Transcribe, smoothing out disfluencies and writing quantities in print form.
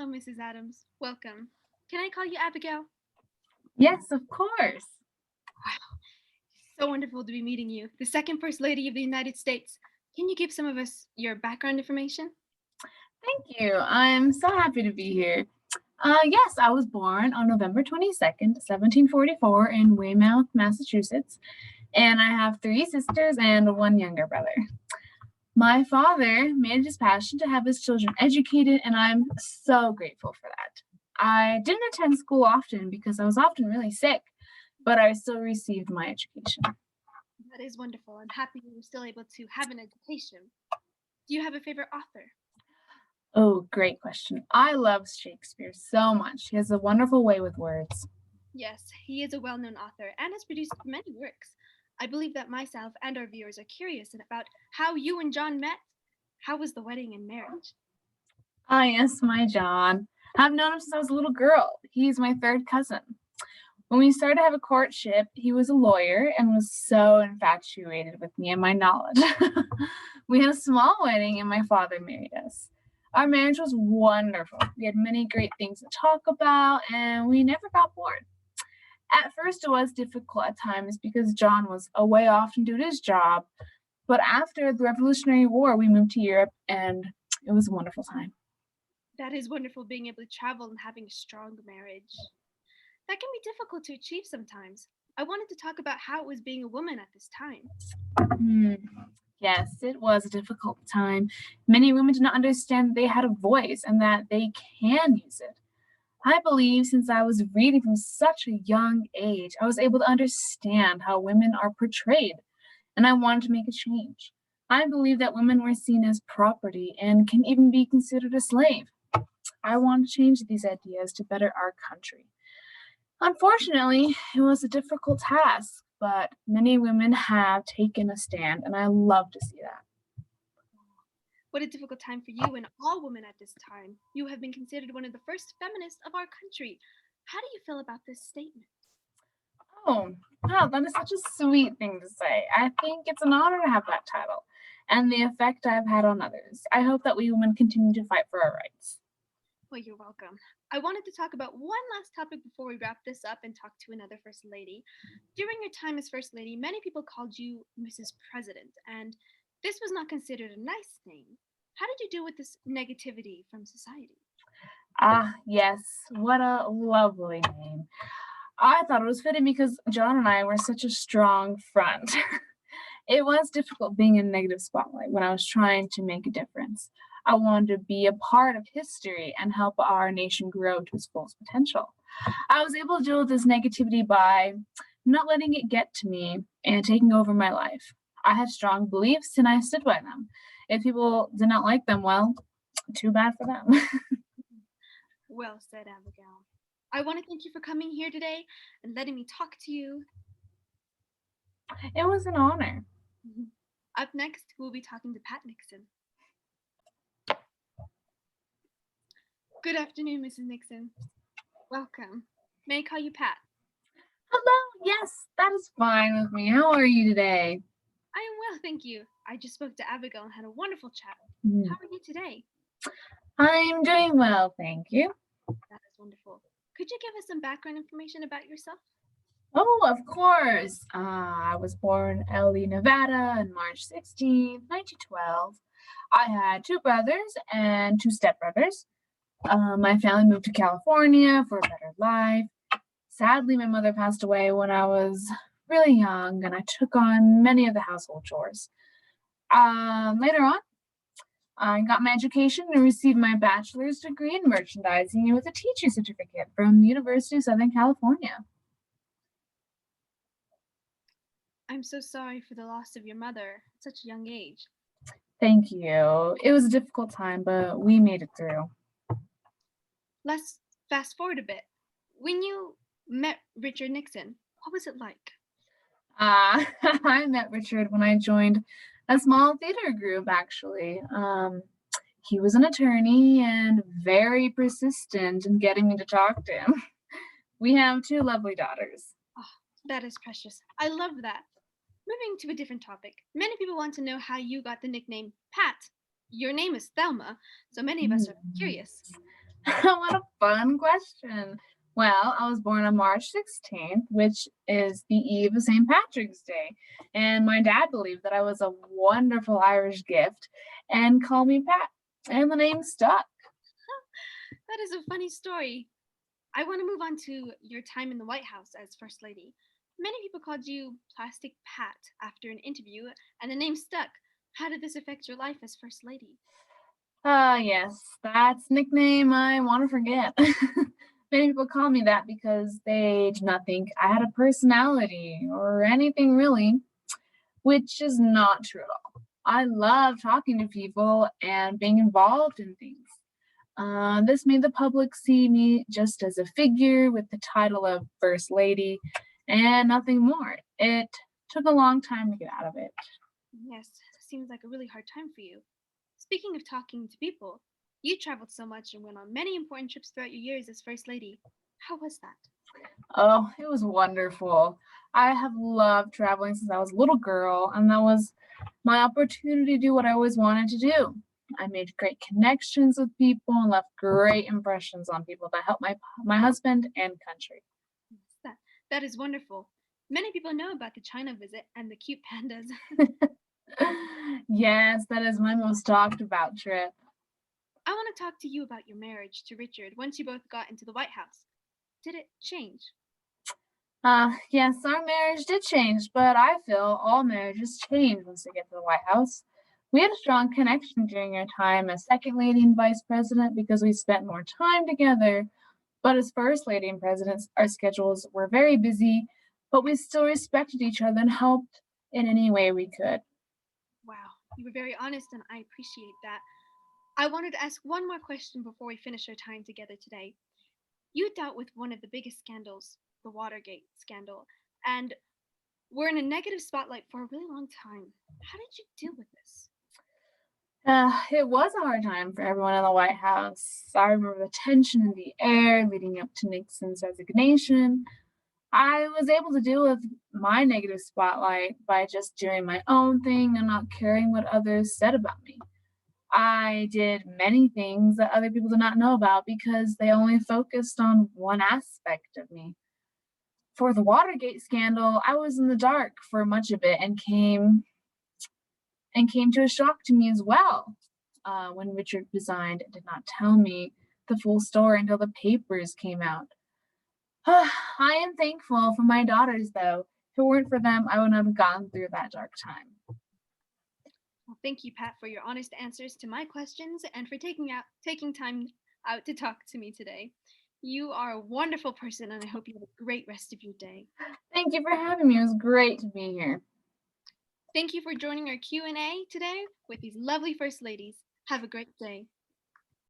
Hello, Mrs. Adams. Welcome. Can I call you Abigail? Yes, of course. Wow, so wonderful to be meeting you, the second First Lady of the United States. Can you give some of us your background information? Thank you. I'm so happy to be here. Yes, I was born on November 22nd, 1744, in Weymouth, Massachusetts, and I have three sisters and one younger brother. My father made it his passion to have his children educated, and I'm so grateful for that. I didn't attend school often because I was often really sick, but I still received my education. That is wonderful. I'm happy you were still able to have an education. Do you have a favorite author? Oh, great question. I love Shakespeare so much. He has a wonderful way with words. Yes, he is a well known author and has produced many works. I believe that myself and our viewers are curious about how you and John met. How was the wedding and marriage? Ah, yes, my John. I've known him since I was a little girl. He's my third cousin. When we started to have a courtship, he was a lawyer and was so infatuated with me and my knowledge. We had a small wedding and my father married us. Our marriage was wonderful. We had many great things to talk about and we never got bored. At first, it was difficult at times because John was away often due to his job, but after the Revolutionary War, we moved to Europe and it was a wonderful time. That is wonderful being able to travel and having a strong marriage. That can be difficult to achieve sometimes. I wanted to talk about how it was being a woman at this time. Hmm. Yes, it was a difficult time. Many women did not understand that they had a voice and that they can use it. I believe since I was reading from such a young age, I was able to understand how women are portrayed, and I wanted to make a change. I believe that women were seen as property and can even be considered a slave. I want to change these ideas to better our country. Unfortunately, it was a difficult task, but many women have taken a stand, and I love to see that. What a difficult time for you and all women at this time. You have been considered one of the first feminists of our country. How do you feel about this statement? Oh, wow, that is such a sweet thing to say. I think it's an honor to have that title and the effect I've had on others. I hope that we women continue to fight for our rights. Well, you're welcome. I wanted to talk about one last topic before we wrap this up and talk to another First Lady. During your time as First Lady, many people called you Mrs. President, and this was not considered a nice name. How did you deal with this negativity from society? Ah, yes, what a lovely name. I thought it was fitting because John and I were such a strong front. It was difficult being in a negative spotlight when I was trying to make a difference. I wanted to be a part of history and help our nation grow to its fullest potential. I was able to deal with this negativity by not letting it get to me and taking over my life. I had strong beliefs and I stood by them. If people did not like them, well, too bad for them. Well said, Abigail. I want to thank you for coming here today and letting me talk to you. It was an honor. Up next, we'll be talking to Pat Nixon. Good afternoon, Mrs. Nixon. Welcome. May I call you Pat? Hello, yes, that is fine with me. How are you today? I am well, thank you. I just spoke to Abigail and had a wonderful chat. Mm, How are you today? I'm doing well, thank you. That is wonderful. Could you give us some background information about yourself? Oh, of course. I was born in LA, Nevada on March 16th, 1912. I had two brothers and two stepbrothers. My family moved to California for a better life. Sadly, my mother passed away when I was really young, and I took on many of the household chores. Later on, I got my education and received my bachelor's degree in merchandising with a teaching certificate from the University of Southern California. I'm so sorry for the loss of your mother at such a young age. Thank you. It was a difficult time, but we made it through. Let's fast forward a bit. When you met Richard Nixon, what was it like? I met Richard when I joined a small theater group, actually. He was an attorney and very persistent in getting me to talk to him. We have two lovely daughters. Oh, that is precious. I love that. Moving to a different topic, many people want to know how you got the nickname Pat. Your name is Thelma, so many of us are Hmm. curious. What a fun question. Well, I was born on March 16th, which is the eve of St. Patrick's Day. And my dad believed that I was a wonderful Irish gift and called me Pat. And the name stuck. That is a funny story. I want to move on to your time in the White House as First Lady. Many people called you Plastic Pat after an interview, and the name stuck. How did this affect your life as First Lady? Yes, that's a nickname I want to forget. Many people call me that because they do not think I had a personality or anything really, which is not true at all. I love talking to people and being involved in things. This made the public see me just as a figure with the title of First Lady and nothing more. It took a long time to get out of it. Yes, seems like a really hard time for you. Speaking of talking to people, you traveled so much and went on many important trips throughout your years as First Lady. How was that? Oh, it was wonderful. I have loved traveling since I was a little girl, and that was my opportunity to do what I always wanted to do. I made great connections with people and left great impressions on people that helped my husband and country. Yes, that is wonderful. Many people know about the China visit and the cute pandas. Yes, that is my most talked about trip. I want to talk to you about your marriage to Richard once you both got into the White House. Did it change? Yes, our marriage did change, but I feel all marriages change once they get to the White House. We had a strong connection during our time as second lady and vice president because we spent more time together. But as first lady and presidents, our schedules were very busy, but we still respected each other and helped in any way we could. Wow, you were very honest and I appreciate that. I wanted to ask one more question before we finish our time together today. You dealt with one of the biggest scandals, the Watergate scandal, and were in a negative spotlight for a really long time. How did you deal with this? It was a hard time for everyone in the White House. I remember the tension in the air leading up to Nixon's resignation. I was able to deal with my negative spotlight by just doing my own thing and not caring what others said about me. I did many things that other people did not know about because they only focused on one aspect of me. For the Watergate scandal, I was in the dark for much of it and came to a shock to me as well. When Richard resigned and did not tell me the full story until the papers came out. I am thankful for my daughters, though. If it weren't for them, I would not have gone through that dark time. Well, thank you, Pat, for your honest answers to my questions and for taking time out to talk to me today. You are a wonderful person, and I hope you have a great rest of your day. Thank you for having me. It was great to be here. Thank you for joining our Q&A today with these lovely first ladies. Have a great day.